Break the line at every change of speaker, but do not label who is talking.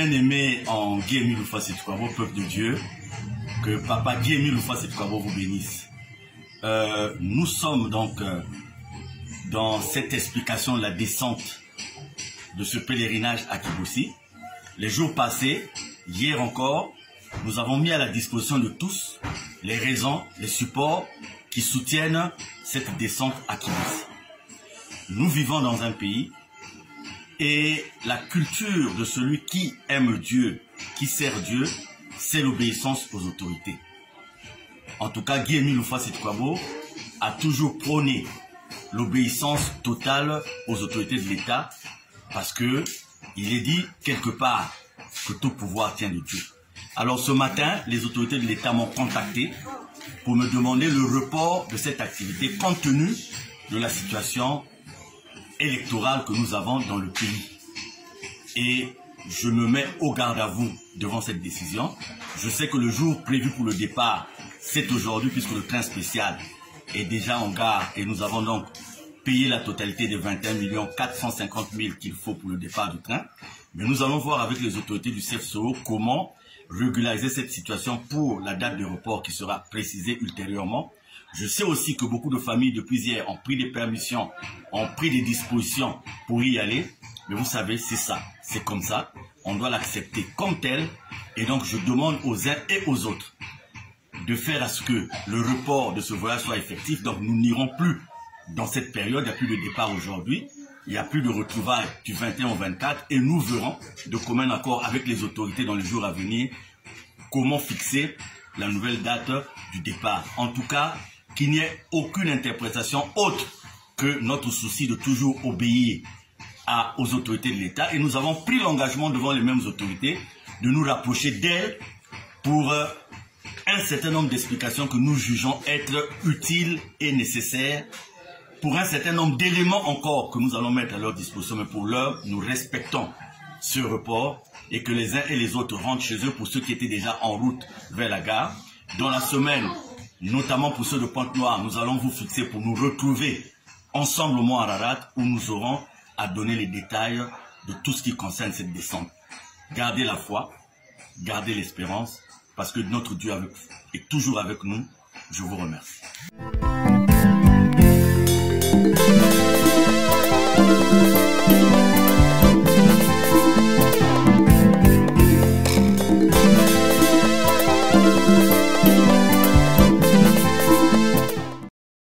Bien-aimé en Guy-Émile Houphouët-Boigny, peuple de Dieu, que Papa Guy-Émile Houphouët-Boigny vous bénisse. Nous sommes donc dans cette explication de la descente de ce pèlerinage à Kiboussi. Les jours passés, hier encore, nous avons mis à la disposition de tous les raisons, les supports qui soutiennent cette descente à Kiboussi. Nous vivons dans un pays et la culture de celui qui aime Dieu, qui sert Dieu, c'est l'obéissance aux autorités. En tout cas, Guy-Émile Houphouët-Boigny a toujours prôné l'obéissance totale aux autorités de l'État parce que il est dit quelque part que tout pouvoir tient de Dieu. Alors ce matin, les autorités de l'État m'ont contacté pour me demander le report de cette activité compte tenu de la situation électorale que nous avons dans le pays. Et je me mets au garde à vous devant cette décision. Je sais que le jour prévu pour le départ, c'est aujourd'hui puisque le train spécial est déjà en gare et nous avons donc payé la totalité des 21 450 000 qu'il faut pour le départ du train. Mais nous allons voir avec les autorités du CFCO comment régulariser cette situation pour la date de report qui sera précisée ultérieurement. Je sais aussi que beaucoup de familles depuis hier ont pris des permissions, ont pris des dispositions pour y aller. Mais vous savez, c'est ça, c'est comme ça. On doit l'accepter comme tel. Et donc je demande aux uns et aux autres de faire à ce que le report de ce voyage soit effectif. Donc nous n'irons plus dans cette période, il n'y a plus de départ aujourd'hui. Il n'y a plus de retrouvailles du 21 au 24 et nous verrons de commun accord avec les autorités dans les jours à venir comment fixer la nouvelle date du départ. En tout cas, qu'il n'y ait aucune interprétation autre que notre souci de toujours obéir aux autorités de l'État. Et nous avons pris l'engagement devant les mêmes autorités de nous rapprocher d'elles pour un certain nombre d'explications que nous jugeons être utiles et nécessaires, pour un certain nombre d'éléments encore que nous allons mettre à leur disposition. Mais pour l'heure, nous respectons ce report et que les uns et les autres rentrent chez eux pour ceux qui étaient déjà en route vers la gare. Dans la semaine, notamment pour ceux de Pointe-Noire, nous allons vous fixer pour nous retrouver ensemble au Mont Ararat où nous aurons à donner les détails de tout ce qui concerne cette descente. Gardez la foi, gardez l'espérance, parce que notre Dieu est toujours avec nous. Je vous remercie.